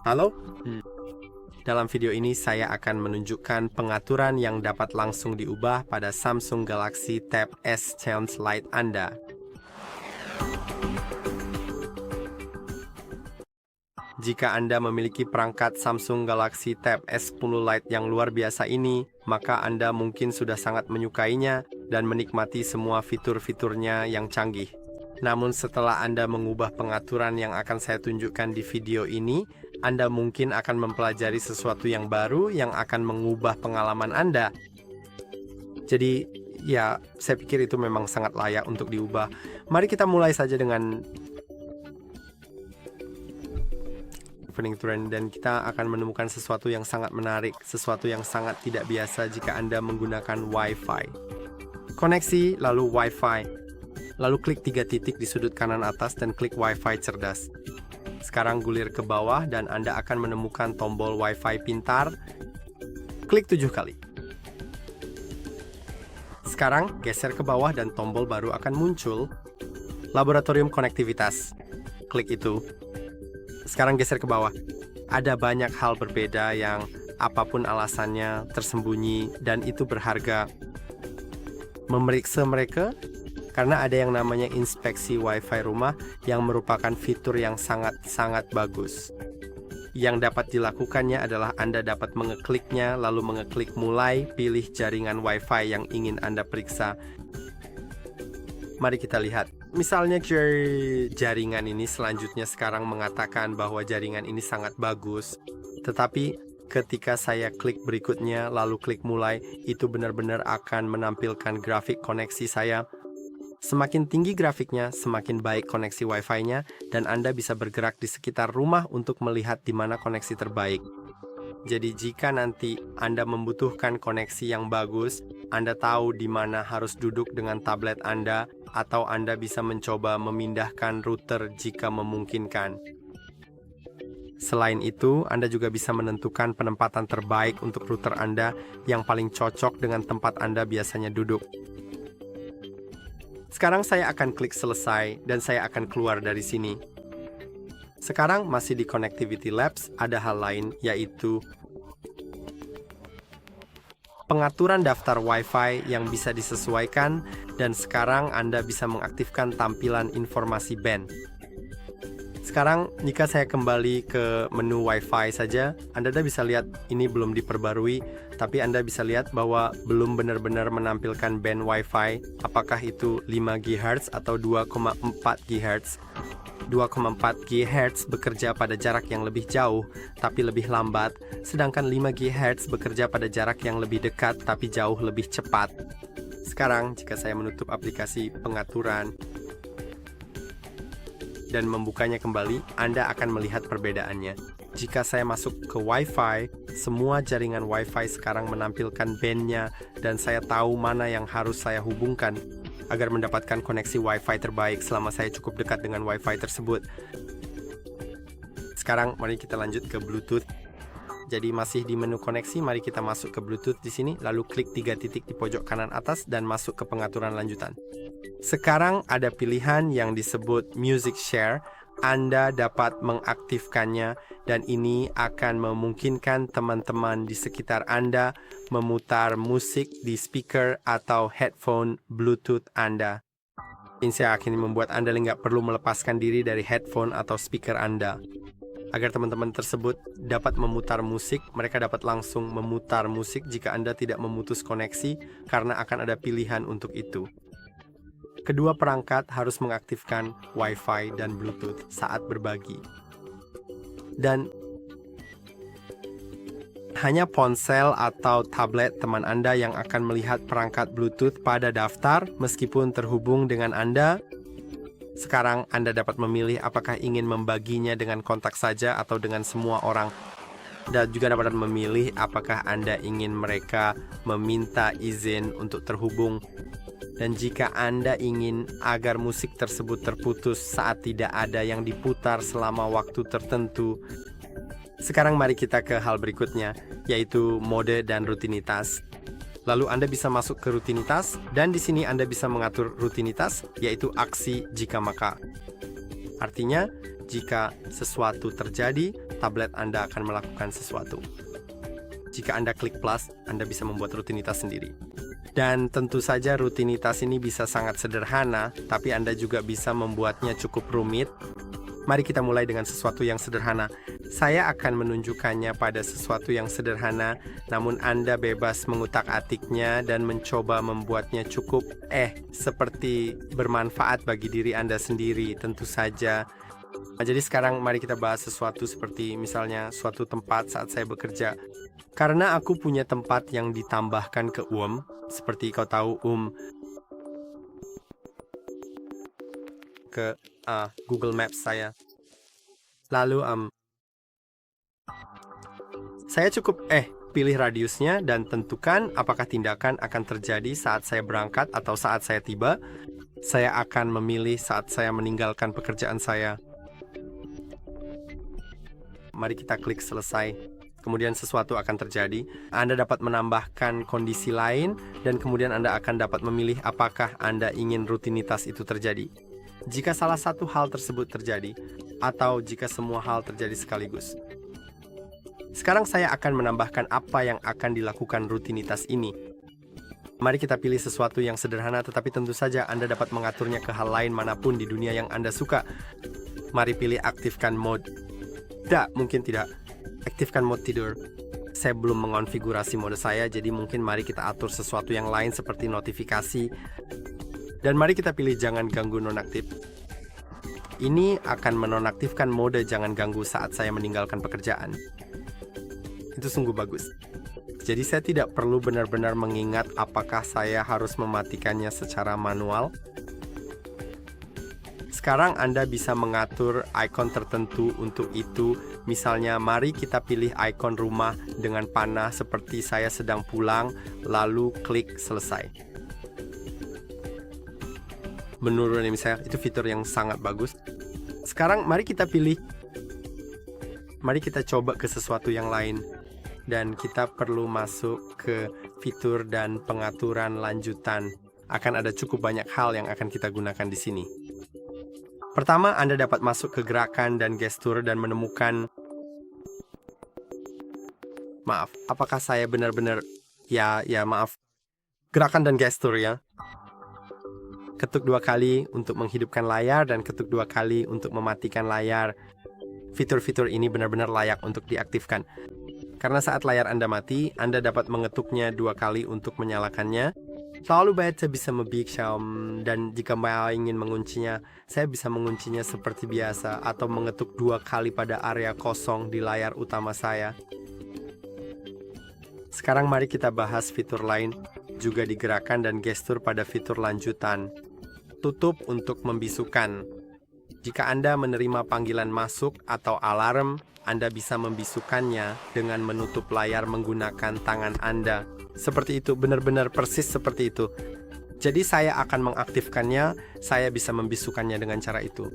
Halo? Dalam video ini saya akan menunjukkan pengaturan yang dapat langsung diubah pada Samsung Galaxy Tab S10 Lite Anda. Jika Anda memiliki perangkat Samsung Galaxy Tab S10 Lite yang luar biasa ini, maka Anda mungkin sudah sangat menyukainya dan menikmati semua fitur-fiturnya yang canggih. Namun setelah Anda mengubah pengaturan yang akan saya tunjukkan di video ini, Anda mungkin akan mempelajari sesuatu yang baru yang akan mengubah pengalaman Anda. Jadi, ya, saya pikir itu memang sangat layak untuk diubah. Mari kita mulai saja dengan opening trend, dan kita akan menemukan sesuatu yang sangat menarik, sesuatu yang sangat tidak biasa jika Anda menggunakan Wi-Fi. Koneksi, lalu Wi-Fi. Lalu klik 3 titik di sudut kanan atas dan klik Wi-Fi cerdas. Sekarang gulir ke bawah dan Anda akan menemukan tombol Wi-Fi pintar. Klik 7 kali. Sekarang geser ke bawah dan tombol baru akan muncul. Laboratorium konektivitas. Klik itu. Sekarang geser ke bawah. Ada banyak hal berbeda yang apapun alasannya tersembunyi dan itu berharga. Memeriksa mereka karena ada yang namanya inspeksi Wi-Fi rumah yang merupakan fitur yang sangat-sangat bagus. Yang dapat dilakukannya adalah Anda dapat mengekliknya, lalu mengeklik mulai, pilih jaringan Wi-Fi yang ingin Anda periksa. Mari kita lihat. Misalnya jaringan ini selanjutnya sekarang mengatakan bahwa jaringan ini sangat bagus. Tetapi ketika saya klik berikutnya, lalu klik mulai, itu benar-benar akan menampilkan grafik koneksi saya. Semakin tinggi grafiknya, semakin baik koneksi Wi-Fi-nya, dan Anda bisa bergerak di sekitar rumah untuk melihat di mana koneksi terbaik. Jadi jika nanti Anda membutuhkan koneksi yang bagus, Anda tahu di mana harus duduk dengan tablet Anda, atau Anda bisa mencoba memindahkan router jika memungkinkan. Selain itu, Anda juga bisa menentukan penempatan terbaik untuk router Anda yang paling cocok dengan tempat Anda biasanya duduk. Sekarang saya akan klik selesai dan saya akan keluar dari sini. Sekarang masih di Connectivity Labs, ada hal lain yaitu pengaturan daftar Wi-Fi yang bisa disesuaikan, dan sekarang Anda bisa mengaktifkan tampilan informasi band. Sekarang jika saya kembali ke menu Wi-Fi saja, Anda bisa lihat ini belum diperbarui, tapi Anda bisa lihat bahwa belum benar-benar menampilkan band Wi-Fi, apakah itu 5 GHz atau 2,4 GHz. 2,4 GHz bekerja pada jarak yang lebih jauh, tapi lebih lambat, sedangkan 5 GHz bekerja pada jarak yang lebih dekat, tapi jauh lebih cepat. Sekarang, jika saya menutup aplikasi pengaturan dan membukanya kembali, Anda akan melihat perbedaannya. Jika saya masuk ke Wi-Fi, semua jaringan Wi-Fi sekarang menampilkan bandnya, dan saya tahu mana yang harus saya hubungkan agar mendapatkan koneksi Wi-Fi terbaik selama saya cukup dekat dengan Wi-Fi tersebut. Sekarang mari kita lanjut ke Bluetooth. Jadi masih di menu koneksi, mari kita masuk ke Bluetooth di sini, lalu klik 3 titik di pojok kanan atas dan masuk ke pengaturan lanjutan. Sekarang ada pilihan yang disebut Music Share. Anda dapat mengaktifkannya, dan ini akan memungkinkan teman-teman di sekitar Anda memutar musik di speaker atau headphone Bluetooth Anda. Ini akan membuat Anda nggak perlu melepaskan diri dari headphone atau speaker Anda. Agar teman-teman tersebut dapat memutar musik, mereka dapat langsung memutar musik jika Anda tidak memutus koneksi, karena akan ada pilihan untuk itu. Kedua perangkat harus mengaktifkan Wi-Fi dan Bluetooth saat berbagi. Dan hanya ponsel atau tablet teman Anda yang akan melihat perangkat Bluetooth pada daftar meskipun terhubung dengan Anda. Sekarang Anda dapat memilih apakah ingin membaginya dengan kontak saja atau dengan semua orang. Dan juga dapat memilih apakah Anda ingin mereka meminta izin untuk terhubung. Dan jika Anda ingin agar musik tersebut terputus saat tidak ada yang diputar selama waktu tertentu. Sekarang mari kita ke hal berikutnya, yaitu mode dan rutinitas. Lalu Anda bisa masuk ke rutinitas, dan di sini Anda bisa mengatur rutinitas, yaitu aksi jika maka. Artinya, Jika sesuatu terjadi, tablet Anda akan melakukan sesuatu. Jika Anda klik plus, Anda bisa membuat rutinitas sendiri. Dan tentu saja rutinitas ini bisa sangat sederhana, tapi Anda juga bisa membuatnya cukup rumit. Mari kita mulai dengan sesuatu yang sederhana. Saya akan menunjukkannya pada sesuatu yang sederhana, namun Anda bebas mengutak-atiknya dan mencoba membuatnya cukup seperti bermanfaat bagi diri Anda sendiri, tentu saja. Jadi sekarang mari kita bahas sesuatu seperti misalnya suatu tempat saat saya bekerja. Karena aku punya tempat yang ditambahkan ke seperti kau tahu ke Google Maps saya. Lalu saya cukup pilih radiusnya dan tentukan apakah tindakan akan terjadi saat saya berangkat atau saat saya tiba. Saya akan memilih saat saya meninggalkan pekerjaan saya. Mari kita klik selesai. Kemudian sesuatu akan terjadi. Anda dapat menambahkan kondisi lain dan kemudian Anda akan dapat memilih apakah Anda ingin rutinitas itu terjadi. Jika salah satu hal tersebut terjadi, atau jika semua hal terjadi sekaligus. Sekarang saya akan menambahkan apa yang akan dilakukan rutinitas ini. Mari kita pilih sesuatu yang sederhana, tetapi tentu saja Anda dapat mengaturnya ke hal lain manapun di dunia yang Anda suka. Mari pilih aktifkan mode. Mungkin tidak. Aktifkan mode tidur. Saya belum mengonfigurasi mode saya, jadi mungkin mari kita atur sesuatu yang lain seperti notifikasi. Dan mari kita pilih jangan ganggu nonaktif. Ini akan menonaktifkan mode jangan ganggu saat saya meninggalkan pekerjaan. Itu sungguh bagus. Jadi saya tidak perlu benar-benar mengingat apakah saya harus mematikannya secara manual. Sekarang Anda bisa mengatur ikon tertentu untuk itu. Misalnya, mari kita pilih ikon rumah dengan panah seperti saya sedang pulang, lalu klik selesai. Menurut saya, itu fitur yang sangat bagus. Sekarang mari kita coba ke sesuatu yang lain. Dan kita perlu masuk ke fitur dan pengaturan lanjutan. Akan ada cukup banyak hal yang akan kita gunakan di sini. Pertama, Anda dapat masuk ke gerakan dan gestur dan menemukan... Maaf, apakah saya benar-benar... maaf. Gerakan dan gestur ya. Ketuk 2 kali untuk menghidupkan layar dan ketuk 2 kali untuk mematikan layar. Fitur-fitur ini benar-benar layak untuk diaktifkan. Karena saat layar Anda mati, Anda dapat mengetuknya 2 kali untuk menyalakannya. Selalu baca bisa dan jika mau ingin menguncinya, saya bisa menguncinya seperti biasa atau mengetuk 2 kali pada area kosong di layar utama saya. Sekarang mari kita bahas fitur lain, juga digerakkan dan gestur pada fitur lanjutan. Tutup untuk membisukan. Jika Anda menerima panggilan masuk atau alarm, Anda bisa membisukannya dengan menutup layar menggunakan tangan Anda. Seperti itu, benar-benar persis seperti itu. Jadi saya akan mengaktifkannya, saya bisa membisukannya dengan cara itu.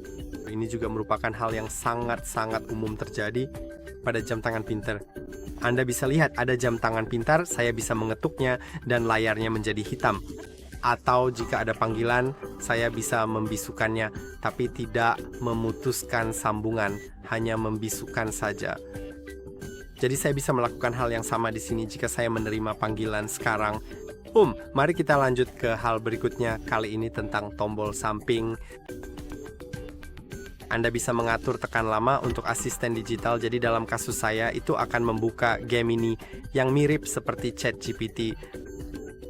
Ini juga merupakan hal yang sangat-sangat umum terjadi pada jam tangan pintar. Anda bisa lihat ada jam tangan pintar, saya bisa mengetuknya dan layarnya menjadi hitam. Atau jika ada panggilan, saya bisa membisukannya, tapi tidak memutuskan sambungan, hanya membisukan saja. Jadi saya bisa melakukan hal yang sama di sini jika saya menerima panggilan sekarang. Mari kita lanjut ke hal berikutnya, kali ini tentang tombol samping. Anda bisa mengatur tekan lama untuk asisten digital, jadi dalam kasus saya itu akan membuka Gemini yang mirip seperti ChatGPT.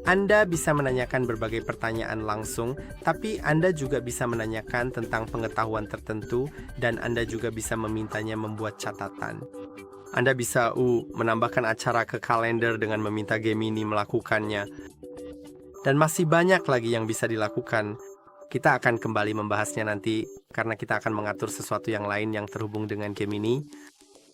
Anda bisa menanyakan berbagai pertanyaan langsung, tapi Anda juga bisa menanyakan tentang pengetahuan tertentu, dan Anda juga bisa memintanya membuat catatan. Anda bisa menambahkan acara ke kalender dengan meminta Gemini melakukannya. Dan masih banyak lagi yang bisa dilakukan. Kita akan kembali membahasnya nanti, karena kita akan mengatur sesuatu yang lain yang terhubung dengan Gemini.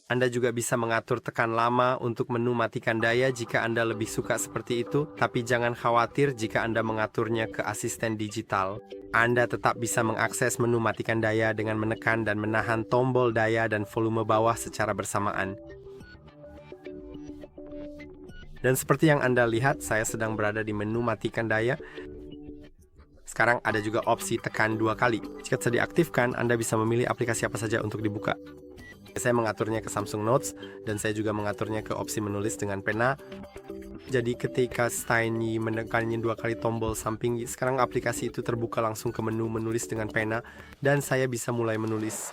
Anda juga bisa mengatur tekan lama untuk menu matikan daya jika Anda lebih suka seperti itu, tapi jangan khawatir jika Anda mengaturnya ke asisten digital. Anda tetap bisa mengakses menu matikan daya dengan menekan dan menahan tombol daya dan volume bawah secara bersamaan. Dan seperti yang Anda lihat, saya sedang berada di menu matikan daya. Sekarang ada juga opsi tekan 2 kali. Jika sudah diaktifkan, Anda bisa memilih aplikasi apa saja untuk dibuka. Saya mengaturnya ke Samsung Notes, dan saya juga mengaturnya ke opsi menulis dengan pena. Jadi ketika Steiny menekannya 2 kali tombol samping, sekarang aplikasi itu terbuka langsung ke menu menulis dengan pena, dan saya bisa mulai menulis.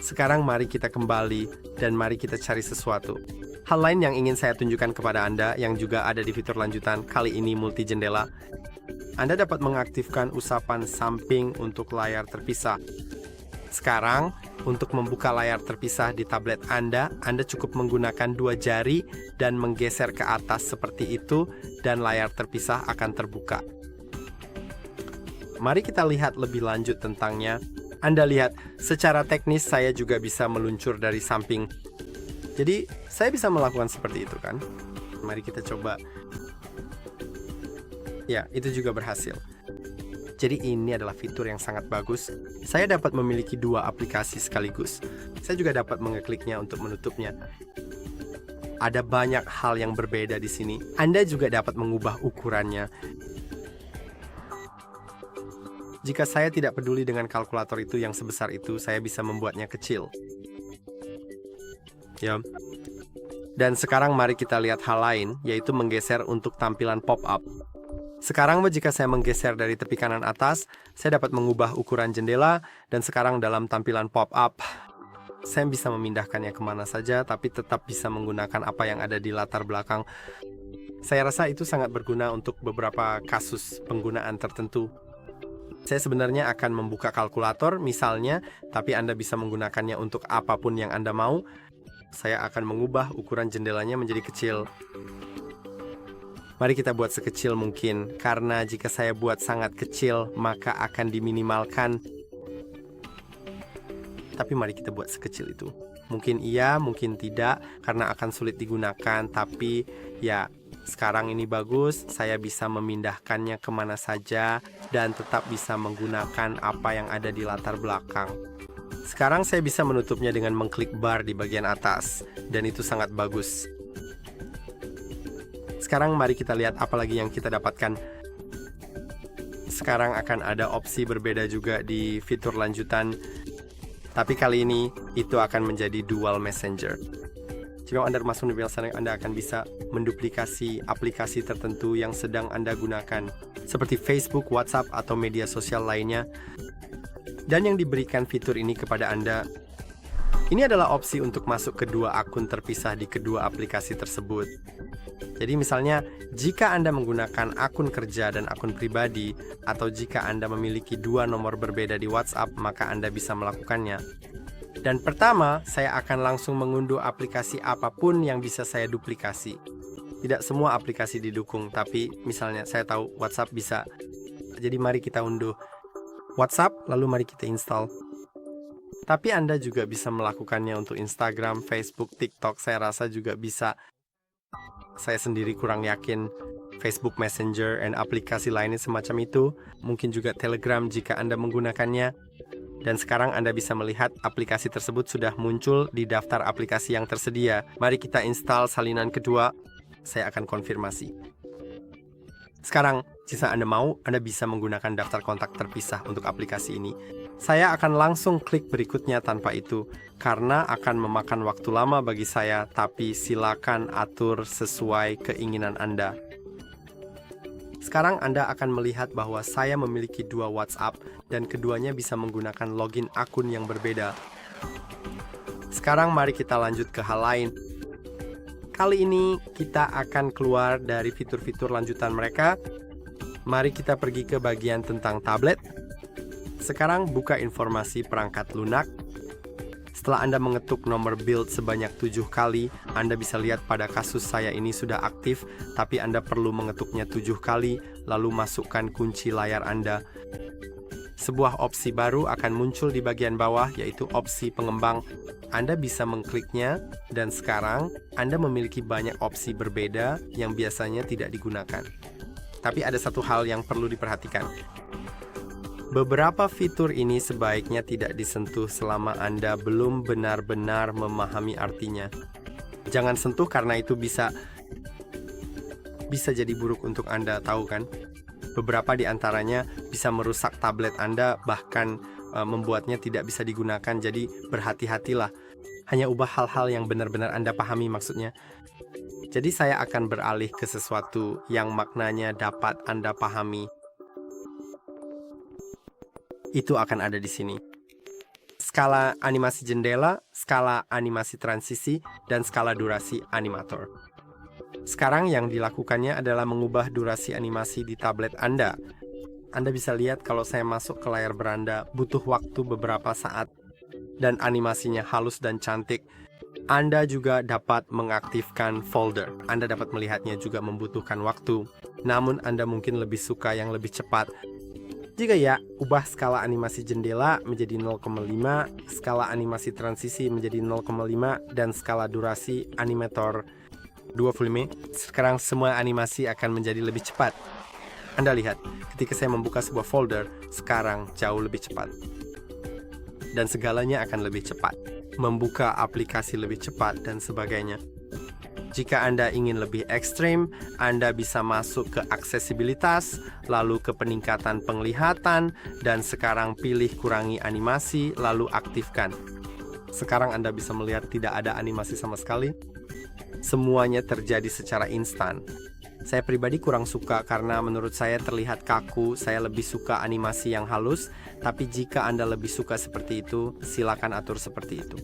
Sekarang mari kita kembali, dan mari kita cari sesuatu. Hal lain yang ingin saya tunjukkan kepada Anda yang juga ada di fitur lanjutan, kali ini multi jendela. Anda dapat mengaktifkan usapan samping untuk layar terpisah. Sekarang, untuk membuka layar terpisah di tablet Anda cukup menggunakan 2 jari dan menggeser ke atas seperti itu, dan layar terpisah akan terbuka. Mari kita lihat lebih lanjut tentangnya. Anda lihat, secara teknis saya juga bisa meluncur dari samping. Jadi, saya bisa melakukan seperti itu kan? Mari kita coba. Ya, itu juga berhasil. Jadi ini adalah fitur yang sangat bagus. Saya dapat memiliki 2 aplikasi sekaligus. Saya juga dapat mengekliknya untuk menutupnya. Ada banyak hal yang berbeda di sini. Anda juga dapat mengubah ukurannya. Jika saya tidak peduli dengan kalkulator itu yang sebesar itu, saya bisa membuatnya kecil. Ya. Dan sekarang mari kita lihat hal lain, yaitu menggeser untuk tampilan pop-up. Sekarang jika saya menggeser dari tepi kanan atas, saya dapat mengubah ukuran jendela, dan sekarang dalam tampilan pop-up, saya bisa memindahkannya kemana saja, tapi tetap bisa menggunakan apa yang ada di latar belakang. Saya rasa itu sangat berguna untuk beberapa kasus penggunaan tertentu. Saya sebenarnya akan membuka kalkulator misalnya, tapi Anda bisa menggunakannya untuk apapun yang Anda mau. Saya akan mengubah ukuran jendelanya menjadi kecil. Mari kita buat sekecil mungkin, karena jika saya buat sangat kecil, maka akan diminimalkan. Tapi mari kita buat sekecil itu. Mungkin iya, mungkin tidak, karena akan sulit digunakan, tapi ya, sekarang ini bagus, saya bisa memindahkannya kemana saja, dan tetap bisa menggunakan apa yang ada di latar belakang. Sekarang saya bisa menutupnya dengan mengklik bar di bagian atas, dan itu sangat bagus. Sekarang mari kita lihat apa lagi yang kita dapatkan. Sekarang akan ada opsi berbeda juga di fitur lanjutan, tapi kali ini itu akan menjadi dual messenger. Jika Anda masuk di sana, Anda akan bisa menduplikasi aplikasi tertentu yang sedang Anda gunakan, seperti Facebook, WhatsApp, atau media sosial lainnya. Dan yang diberikan fitur ini kepada Anda, ini adalah opsi untuk masuk ke 2 akun terpisah di kedua aplikasi tersebut. Jadi misalnya, jika Anda menggunakan akun kerja dan akun pribadi, atau jika Anda memiliki 2 nomor berbeda di WhatsApp, maka Anda bisa melakukannya. Dan pertama, saya akan langsung mengunduh aplikasi apapun yang bisa saya duplikasi. Tidak semua aplikasi didukung, tapi misalnya saya tahu WhatsApp bisa. Jadi mari kita unduh WhatsApp, lalu mari kita install. Tapi Anda juga bisa melakukannya untuk Instagram, Facebook, TikTok. Saya rasa juga bisa. Saya sendiri kurang yakin Facebook Messenger dan aplikasi lainnya semacam itu. Mungkin juga Telegram jika Anda menggunakannya. Dan sekarang Anda bisa melihat aplikasi tersebut sudah muncul di daftar aplikasi yang tersedia. Mari kita install salinan kedua. Saya akan konfirmasi. Sekarang, jika Anda mau, Anda bisa menggunakan daftar kontak terpisah untuk aplikasi ini. Saya akan langsung klik berikutnya tanpa itu, karena akan memakan waktu lama bagi saya, tapi silakan atur sesuai keinginan Anda. Sekarang Anda akan melihat bahwa saya memiliki 2 WhatsApp, dan keduanya bisa menggunakan login akun yang berbeda. Sekarang mari kita lanjut ke hal lain. Kali ini kita akan keluar dari fitur-fitur lanjutan mereka. Mari kita pergi ke bagian tentang tablet. Sekarang buka informasi perangkat lunak. Setelah Anda mengetuk nomor build sebanyak 7 kali, Anda bisa lihat pada kasus saya ini sudah aktif, tapi Anda perlu mengetuknya 7 kali, lalu masukkan kunci layar Anda. Sebuah opsi baru akan muncul di bagian bawah, yaitu opsi pengembang. Anda bisa mengkliknya, dan sekarang Anda memiliki banyak opsi berbeda yang biasanya tidak digunakan. Tapi ada satu hal yang perlu diperhatikan. Beberapa fitur ini sebaiknya tidak disentuh selama Anda belum benar-benar memahami artinya. Jangan sentuh karena itu bisa bisa jadi buruk untuk Anda, tahu kan? Beberapa di antaranya bisa merusak tablet Anda, bahkan membuatnya tidak bisa digunakan, jadi berhati-hatilah. Hanya ubah hal-hal yang benar-benar Anda pahami maksudnya. Jadi saya akan beralih ke sesuatu yang maknanya dapat Anda pahami. Itu akan ada di sini. Skala animasi jendela, skala animasi transisi, dan skala durasi animator. Sekarang yang dilakukannya adalah mengubah durasi animasi di tablet Anda. Anda bisa lihat kalau saya masuk ke layar beranda butuh waktu beberapa saat dan animasinya halus dan cantik. Anda juga dapat mengaktifkan folder. Anda dapat melihatnya juga membutuhkan waktu. Namun Anda mungkin lebih suka yang lebih cepat. Jika ya, ubah skala animasi jendela menjadi 0,5, skala animasi transisi menjadi 0,5, dan skala durasi animator 25. Sekarang semua animasi akan menjadi lebih cepat. Anda lihat, ketika saya membuka sebuah folder, sekarang jauh lebih cepat. Dan segalanya akan lebih cepat. Membuka aplikasi lebih cepat, dan sebagainya. Jika Anda ingin lebih ekstrim, Anda bisa masuk ke aksesibilitas, lalu ke peningkatan penglihatan, dan sekarang pilih kurangi animasi, lalu aktifkan. Sekarang Anda bisa melihat tidak ada animasi sama sekali. Semuanya terjadi secara instan. Saya pribadi kurang suka karena menurut saya terlihat kaku. Saya lebih suka animasi yang halus, tapi jika Anda lebih suka seperti itu, silakan atur seperti itu.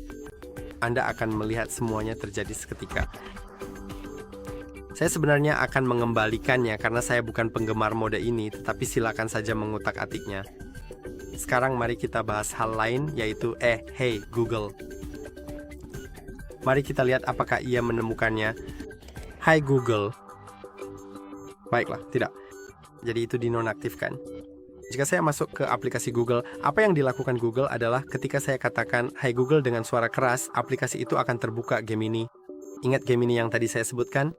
Anda akan melihat semuanya terjadi seketika. Saya sebenarnya akan mengembalikannya karena saya bukan penggemar mode ini, tetapi silakan saja mengutak-atiknya. Sekarang mari kita bahas hal lain, yaitu hey Google. Mari kita lihat apakah ia menemukannya. Hai Google. Baiklah, tidak. Jadi itu dinonaktifkan. Jika saya masuk ke aplikasi Google, apa yang dilakukan Google adalah ketika saya katakan Hai Google dengan suara keras, aplikasi itu akan terbuka Gemini. Ingat Gemini yang tadi saya sebutkan?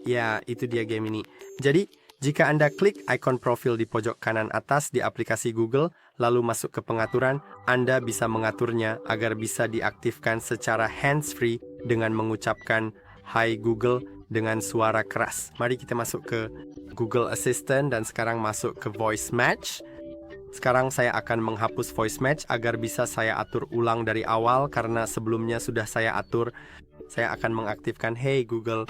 Ya, itu dia Gemini. Jadi, jika Anda klik ikon profil di pojok kanan atas di aplikasi Google, lalu masuk ke pengaturan, Anda bisa mengaturnya agar bisa diaktifkan secara hands-free dengan mengucapkan Hai Google dengan suara keras. Mari kita masuk ke Google Assistant dan sekarang masuk ke Voice Match. Sekarang saya akan menghapus Voice Match agar bisa saya atur ulang dari awal karena sebelumnya sudah saya atur. Saya akan mengaktifkan Hey Google.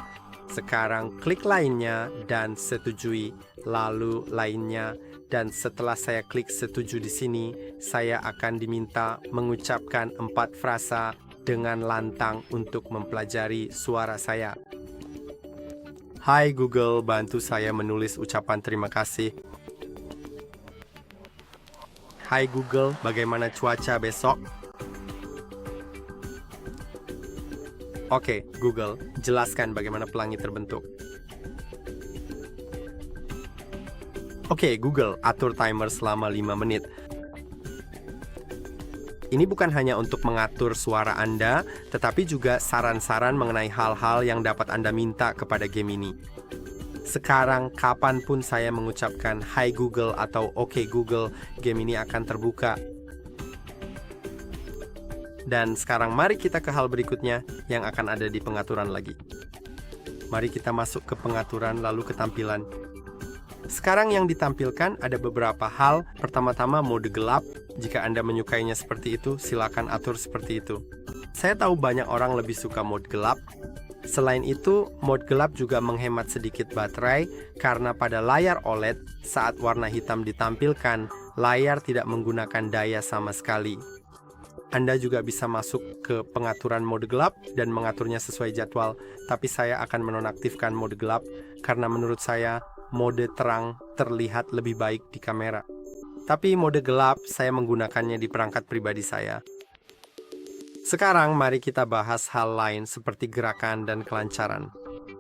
Sekarang klik lainnya dan setujui, lalu lainnya, dan setelah saya klik setuju di sini, saya akan diminta mengucapkan 4 frasa dengan lantang untuk mempelajari suara saya. Hai Google, bantu saya menulis ucapan terima kasih. Hai Google, bagaimana cuaca besok? Oke, Google, jelaskan bagaimana pelangi terbentuk. Oke, Google, atur timer selama 5 menit. Ini bukan hanya untuk mengatur suara Anda, tetapi juga saran-saran mengenai hal-hal yang dapat Anda minta kepada Gemini. Sekarang, kapanpun saya mengucapkan Hai Google atau Oke Google, Gemini akan terbuka. Dan sekarang mari kita ke hal berikutnya yang akan ada di pengaturan lagi. Mari kita masuk ke pengaturan lalu ke tampilan. Sekarang yang ditampilkan ada beberapa hal. Pertama-tama mode gelap. Jika Anda menyukainya seperti itu, silakan atur seperti itu. Saya tahu banyak orang lebih suka mode gelap. Selain itu, mode gelap juga menghemat sedikit baterai karena pada layar OLED saat warna hitam ditampilkan, layar tidak menggunakan daya sama sekali. Anda juga bisa masuk ke pengaturan mode gelap dan mengaturnya sesuai jadwal, tapi saya akan menonaktifkan mode gelap karena menurut saya mode terang terlihat lebih baik di kamera. Tapi mode gelap saya menggunakannya di perangkat pribadi saya. Sekarang mari kita bahas hal lain seperti gerakan dan kelancaran.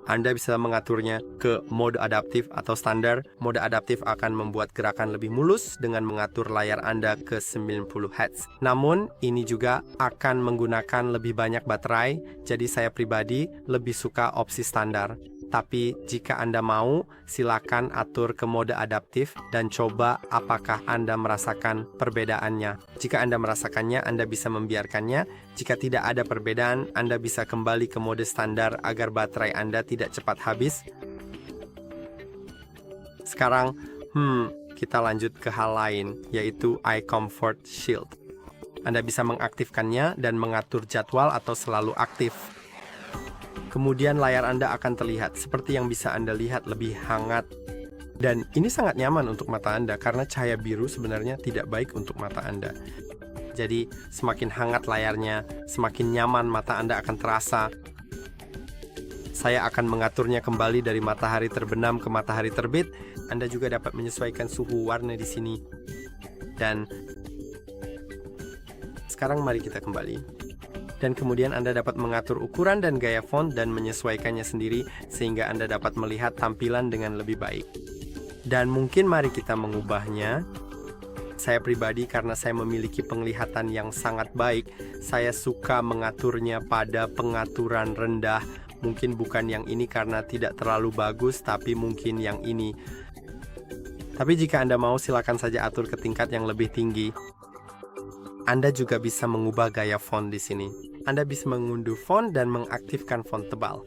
Anda bisa mengaturnya ke mode adaptif atau standar. Mode adaptif akan membuat gerakan lebih mulus dengan mengatur layar Anda ke 90 Hz. Namun, ini juga akan menggunakan lebih banyak baterai, jadi saya pribadi lebih suka opsi standar. Tapi jika Anda mau, silakan atur ke mode adaptif dan coba apakah Anda merasakan perbedaannya. Jika Anda merasakannya, Anda bisa membiarkannya. Jika tidak ada perbedaan, Anda bisa kembali ke mode standar agar baterai Anda tidak cepat habis. Sekarang, kita lanjut ke hal lain, yaitu Eye Comfort Shield. Anda bisa mengaktifkannya dan mengatur jadwal atau selalu aktif. Kemudian layar Anda akan terlihat seperti yang bisa Anda lihat, lebih hangat. Dan ini sangat nyaman untuk mata Anda karena cahaya biru sebenarnya tidak baik untuk mata Anda. Jadi semakin hangat layarnya, semakin nyaman mata Anda akan terasa. Saya akan mengaturnya kembali dari matahari terbenam ke matahari terbit. Anda juga dapat menyesuaikan suhu warna di sini. Dan sekarang mari kita kembali. Dan kemudian Anda dapat mengatur ukuran dan gaya font dan menyesuaikannya sendiri sehingga Anda dapat melihat tampilan dengan lebih baik. Dan mungkin mari kita mengubahnya. Saya pribadi karena saya memiliki penglihatan yang sangat baik, saya suka mengaturnya pada pengaturan rendah. Mungkin bukan yang ini karena tidak terlalu bagus, tapi mungkin yang ini. Tapi jika Anda mau, silakan saja atur ke tingkat yang lebih tinggi. Anda juga bisa mengubah gaya font di sini. Anda bisa mengunduh font dan mengaktifkan font tebal.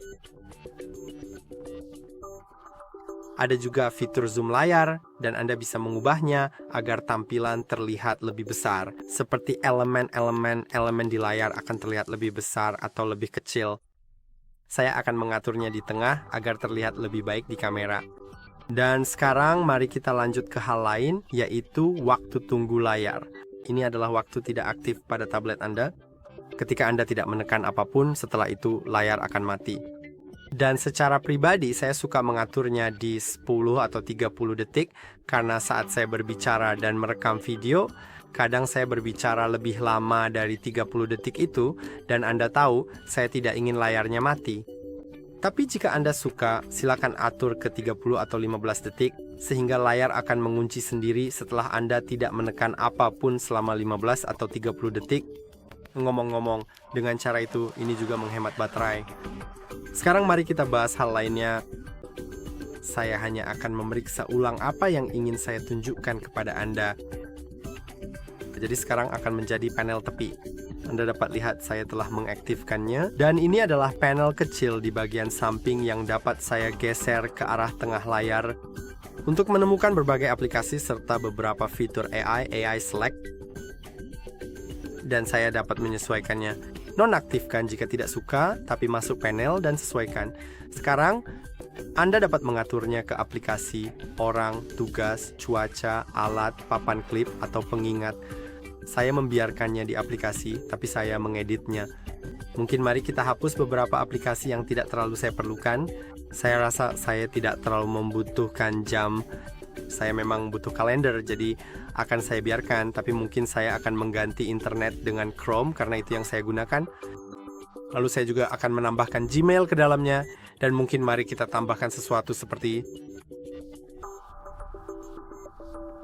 Ada juga fitur zoom layar, dan Anda bisa mengubahnya agar tampilan terlihat lebih besar. Seperti elemen di layar akan terlihat lebih besar atau lebih kecil. Saya akan mengaturnya di tengah agar terlihat lebih baik di kamera. Dan sekarang mari kita lanjut ke hal lain, yaitu waktu tunggu layar. Ini adalah waktu tidak aktif pada tablet Anda. Ketika Anda tidak menekan apapun, setelah itu layar akan mati. Dan secara pribadi saya suka mengaturnya di 10 atau 30 detik karena saat saya berbicara dan merekam video, kadang saya berbicara lebih lama dari 30 detik itu dan Anda tahu saya tidak ingin layarnya mati. Tapi jika Anda suka, silakan atur ke 30 atau 15 detik sehingga layar akan mengunci sendiri setelah Anda tidak menekan apapun selama 15 atau 30 detik. Ngomong-ngomong, dengan cara itu ini juga menghemat baterai. Sekarang mari kita bahas hal lainnya. Saya hanya akan memeriksa ulang apa yang ingin saya tunjukkan kepada Anda. Jadi sekarang akan menjadi panel tepi. Anda dapat lihat saya telah mengaktifkannya. Dan ini adalah panel kecil di bagian samping yang dapat saya geser ke arah tengah layar untuk menemukan berbagai aplikasi serta beberapa fitur AI Select. Dan saya dapat menyesuaikannya. Nonaktifkan jika tidak suka, tapi masuk panel dan sesuaikan. Sekarang, Anda dapat mengaturnya ke aplikasi, orang, tugas, cuaca, alat, papan klip, atau pengingat. Saya membiarkannya di aplikasi, tapi saya mengeditnya. Mungkin mari kita hapus beberapa aplikasi yang tidak terlalu saya perlukan. Saya rasa saya tidak terlalu membutuhkan jam. Saya memang butuh kalender, jadi akan saya biarkan, tapi mungkin saya akan mengganti internet dengan Chrome karena itu yang saya gunakan. Lalu saya juga akan menambahkan Gmail ke dalamnya, dan mungkin mari kita tambahkan sesuatu seperti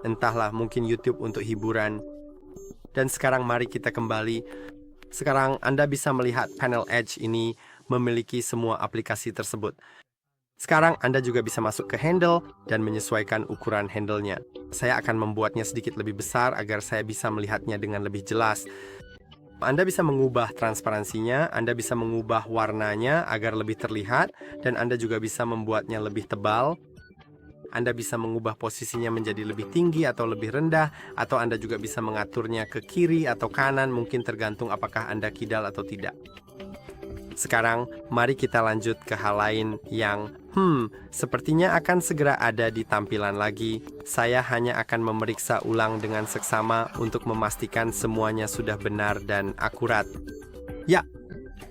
entahlah, mungkin YouTube untuk hiburan. Dan sekarang mari kita kembali. Sekarang Anda bisa melihat panel Edge ini memiliki semua aplikasi tersebut. Sekarang Anda juga bisa masuk ke handle dan menyesuaikan ukuran handle-nya. Saya akan membuatnya sedikit lebih besar agar saya bisa melihatnya dengan lebih jelas. Anda bisa mengubah transparansinya, Anda bisa mengubah warnanya agar lebih terlihat, dan Anda juga bisa membuatnya lebih tebal. Anda bisa mengubah posisinya menjadi lebih tinggi atau lebih rendah, atau Anda juga bisa mengaturnya ke kiri atau kanan, mungkin tergantung apakah Anda kidal atau tidak. Sekarang, mari kita lanjut ke hal lain yang, sepertinya akan segera ada di tampilan lagi. Saya hanya akan memeriksa ulang dengan seksama untuk memastikan semuanya sudah benar dan akurat. Ya,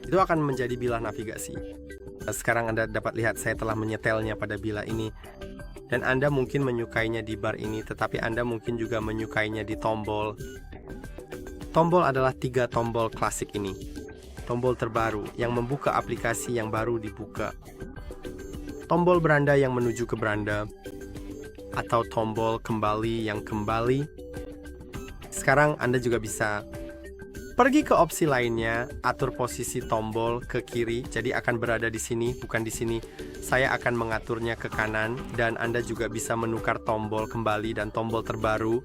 itu akan menjadi bilah navigasi. Sekarang Anda dapat lihat saya telah menyetelnya pada bilah ini. Dan Anda mungkin menyukainya di bar ini, tetapi Anda mungkin juga menyukainya di tombol. Tombol adalah 3 tombol klasik ini. Tombol terbaru yang membuka aplikasi yang baru dibuka. Tombol beranda yang menuju ke beranda. Atau tombol kembali yang kembali. Sekarang Anda juga bisa pergi ke opsi lainnya, atur posisi tombol ke kiri, jadi akan berada di sini, bukan di sini. Saya akan mengaturnya ke kanan, dan Anda juga bisa menukar tombol kembali dan tombol terbaru.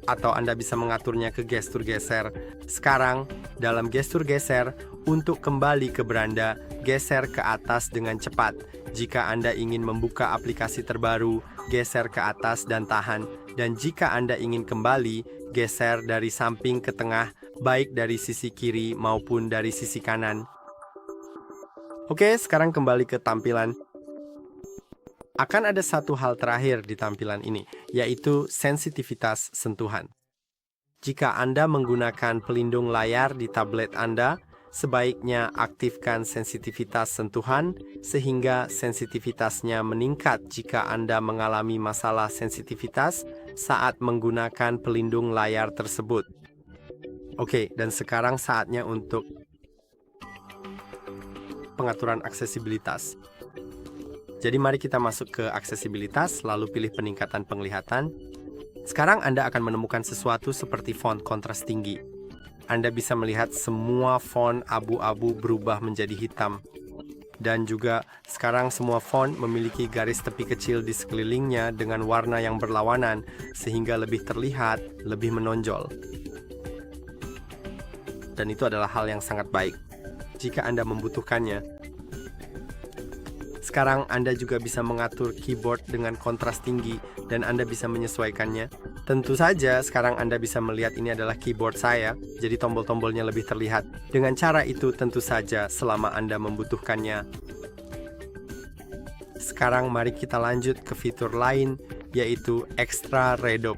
atau Anda bisa mengaturnya ke gestur geser. Sekarang, dalam gestur geser, untuk kembali ke beranda, geser ke atas dengan cepat. Jika Anda ingin membuka aplikasi terbaru, geser ke atas dan tahan. Dan jika Anda ingin kembali, geser dari samping ke tengah, baik dari sisi kiri maupun dari sisi kanan. Oke, sekarang kembali ke tampilan. Akan ada satu hal terakhir di tampilan ini, yaitu sensitivitas sentuhan. Jika Anda menggunakan pelindung layar di tablet Anda, sebaiknya aktifkan sensitivitas sentuhan sehingga sensitivitasnya meningkat jika Anda mengalami masalah sensitivitas saat menggunakan pelindung layar tersebut. Oke, dan sekarang saatnya untuk pengaturan aksesibilitas. Jadi mari kita masuk ke aksesibilitas, lalu pilih peningkatan penglihatan. Sekarang Anda akan menemukan sesuatu seperti font kontras tinggi. Anda bisa melihat semua font abu-abu berubah menjadi hitam. Dan juga sekarang semua font memiliki garis tepi kecil di sekelilingnya dengan warna yang berlawanan, sehingga lebih terlihat, lebih menonjol. Dan itu adalah hal yang sangat baik jika Anda membutuhkannya. Sekarang Anda juga bisa mengatur keyboard dengan kontras tinggi dan Anda bisa menyesuaikannya. Tentu saja sekarang Anda bisa melihat ini adalah keyboard saya, jadi tombol-tombolnya lebih terlihat. Dengan cara itu tentu saja selama Anda membutuhkannya. Sekarang mari kita lanjut ke fitur lain, yaitu Extra Redup.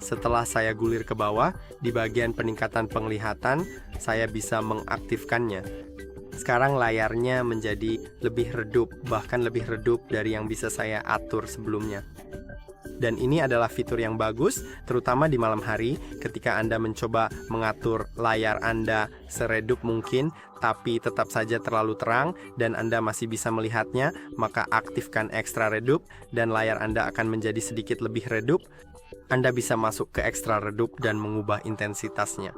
Setelah saya gulir ke bawah, di bagian peningkatan penglihatan, saya bisa mengaktifkannya. Sekarang layarnya menjadi lebih redup, bahkan lebih redup dari yang bisa saya atur sebelumnya. Dan ini adalah fitur yang bagus, terutama di malam hari ketika Anda mencoba mengatur layar Anda seredup mungkin, tapi tetap saja terlalu terang dan Anda masih bisa melihatnya, maka aktifkan Extra Redup dan layar Anda akan menjadi sedikit lebih redup. Anda bisa masuk ke Extra Redup dan mengubah intensitasnya.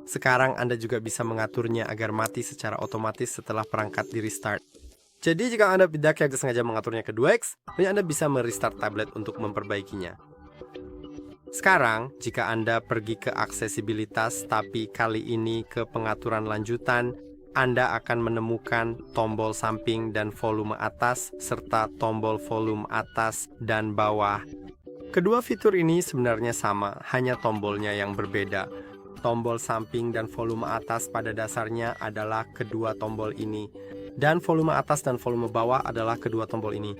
Sekarang Anda juga bisa mengaturnya agar mati secara otomatis setelah perangkat di restart. Jadi jika Anda tidak sengaja mengaturnya ke 2x, Anda bisa merestart tablet untuk memperbaikinya. Sekarang, jika Anda pergi ke aksesibilitas tapi kali ini ke pengaturan lanjutan, Anda akan menemukan tombol samping dan volume atas serta tombol volume atas dan bawah. Kedua fitur ini sebenarnya sama, hanya tombolnya yang berbeda. Tombol samping dan volume atas pada dasarnya adalah kedua tombol ini. Dan volume atas dan volume bawah adalah kedua tombol ini.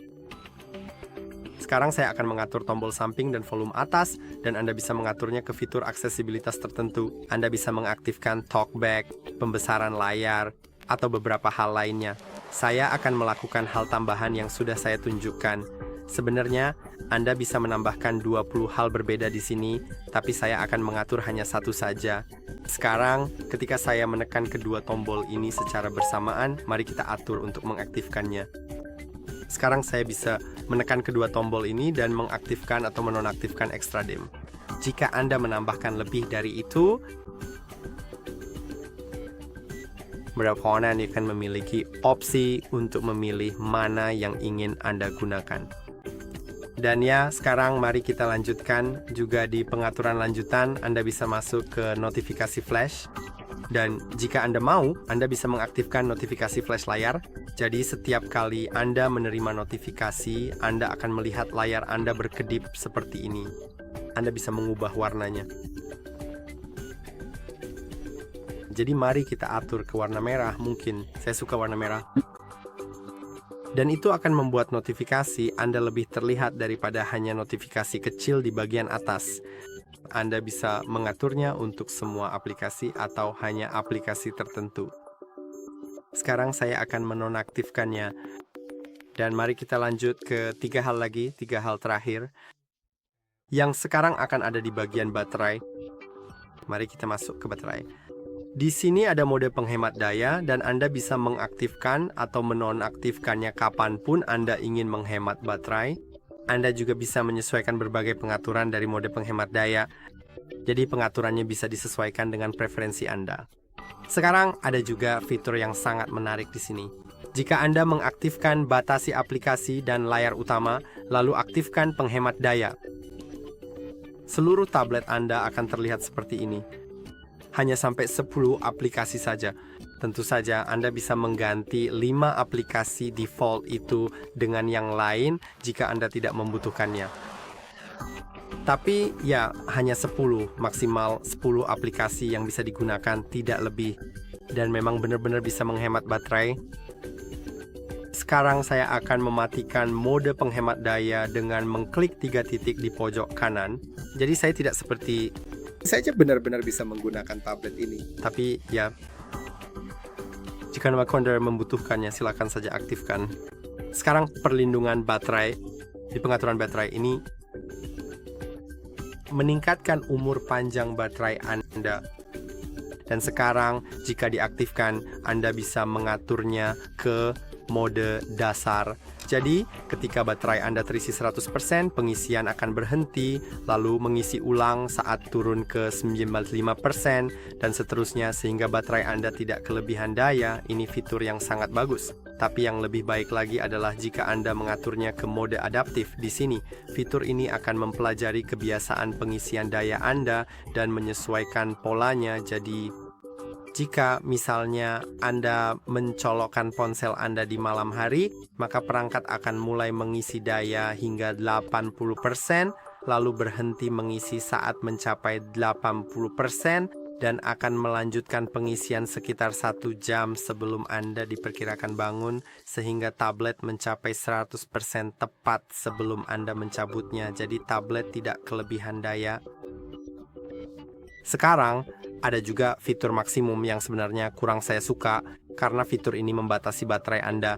Sekarang saya akan mengatur tombol samping dan volume atas, dan Anda bisa mengaturnya ke fitur aksesibilitas tertentu. Anda bisa mengaktifkan talkback, pembesaran layar, atau beberapa hal lainnya. Saya akan melakukan hal tambahan yang sudah saya tunjukkan. Sebenarnya, Anda bisa menambahkan 20 hal berbeda di sini, tapi saya akan mengatur hanya satu saja. Sekarang, ketika saya menekan kedua tombol ini secara bersamaan, mari kita atur untuk mengaktifkannya. Sekarang saya bisa menekan kedua tombol ini dan mengaktifkan atau menonaktifkan Extra Dim. Jika Anda menambahkan lebih dari itu, berlawanan akan memiliki opsi untuk memilih mana yang ingin Anda gunakan. Dan ya, sekarang mari kita lanjutkan juga di pengaturan lanjutan. Anda bisa masuk ke notifikasi flash. Dan jika Anda mau, Anda bisa mengaktifkan notifikasi flash layar. Jadi setiap kali Anda menerima notifikasi, Anda akan melihat layar Anda berkedip seperti ini. Anda bisa mengubah warnanya. Jadi mari kita atur ke warna merah. Mungkin saya suka warna merah. Dan itu akan membuat notifikasi Anda lebih terlihat daripada hanya notifikasi kecil di bagian atas. Anda bisa mengaturnya untuk semua aplikasi atau hanya aplikasi tertentu. Sekarang saya akan menonaktifkannya. Dan mari kita lanjut ke 3 hal lagi, 3 hal terakhir. Yang sekarang akan ada di bagian baterai. Mari kita masuk ke baterai. Di sini ada mode penghemat daya dan Anda bisa mengaktifkan atau menonaktifkannya kapanpun Anda ingin menghemat baterai. Anda juga bisa menyesuaikan berbagai pengaturan dari mode penghemat daya. Jadi pengaturannya bisa disesuaikan dengan preferensi Anda. Sekarang ada juga fitur yang sangat menarik di sini. Jika Anda mengaktifkan batasi aplikasi dan layar utama, lalu aktifkan penghemat daya. Seluruh tablet Anda akan terlihat seperti ini. Hanya sampai 10 aplikasi saja. Tentu saja Anda bisa mengganti 5 aplikasi default itu dengan yang lain jika Anda tidak membutuhkannya. Tapi ya hanya 10, maksimal 10 aplikasi yang bisa digunakan, tidak lebih. Dan memang benar-benar bisa menghemat baterai. Sekarang saya akan mematikan mode penghemat daya dengan mengklik 3 titik di pojok kanan. Jadi saya tidak seperti saya benar-benar bisa menggunakan tablet ini. Tapi ya, jika Anda membutuhkannya, silakan saja aktifkan. Sekarang perlindungan baterai. Di pengaturan baterai ini meningkatkan umur panjang baterai Anda. Dan sekarang jika diaktifkan, Anda bisa mengaturnya ke mode dasar. Jadi, ketika baterai Anda terisi 100%, pengisian akan berhenti, lalu mengisi ulang saat turun ke 95% dan seterusnya sehingga baterai Anda tidak kelebihan daya. Ini fitur yang sangat bagus. Tapi yang lebih baik lagi adalah jika Anda mengaturnya ke mode adaptif. Di sini, fitur ini akan mempelajari kebiasaan pengisian daya Anda dan menyesuaikan polanya. Jadi, jika misalnya Anda mencolokkan ponsel Anda di malam hari, maka perangkat akan mulai mengisi daya hingga 80%, lalu berhenti mengisi saat mencapai 80%, dan akan melanjutkan pengisian sekitar 1 jam sebelum Anda diperkirakan bangun, sehingga tablet mencapai 100% tepat sebelum Anda mencabutnya. Jadi tablet tidak kelebihan daya. Sekarang, ada juga fitur maksimum yang sebenarnya kurang saya suka karena fitur ini membatasi baterai Anda.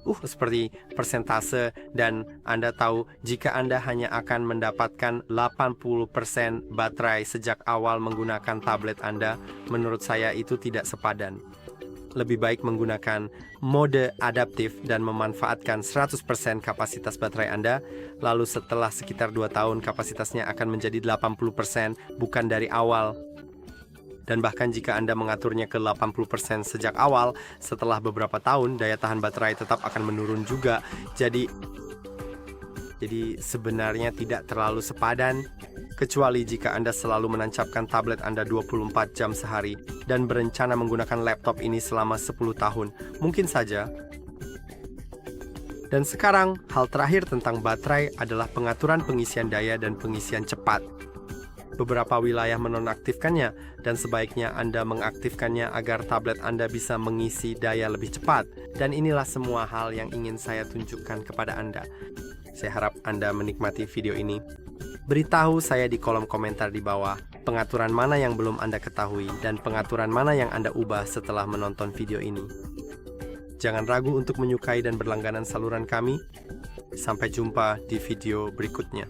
Seperti persentase, dan Anda tahu jika Anda hanya akan mendapatkan 80% baterai sejak awal menggunakan tablet Anda, menurut saya itu tidak sepadan. Lebih baik menggunakan mode adaptif dan memanfaatkan 100% kapasitas baterai Anda, lalu setelah sekitar 2 tahun kapasitasnya akan menjadi 80%, bukan dari awal. Dan bahkan jika Anda mengaturnya ke 80% sejak awal, setelah beberapa tahun daya tahan baterai tetap akan menurun juga. Jadi sebenarnya tidak terlalu sepadan, kecuali jika Anda selalu menancapkan tablet Anda 24 jam sehari dan berencana menggunakan laptop ini selama 10 tahun. Mungkin saja. Dan sekarang, hal terakhir tentang baterai adalah pengaturan pengisian daya dan pengisian cepat. Beberapa wilayah menonaktifkannya, dan sebaiknya Anda mengaktifkannya agar tablet Anda bisa mengisi daya lebih cepat. Dan inilah semua hal yang ingin saya tunjukkan kepada Anda. Saya harap Anda menikmati video ini. Beritahu saya di kolom komentar di bawah pengaturan mana yang belum Anda ketahui dan pengaturan mana yang Anda ubah setelah menonton video ini. Jangan ragu untuk menyukai dan berlangganan saluran kami. Sampai jumpa di video berikutnya.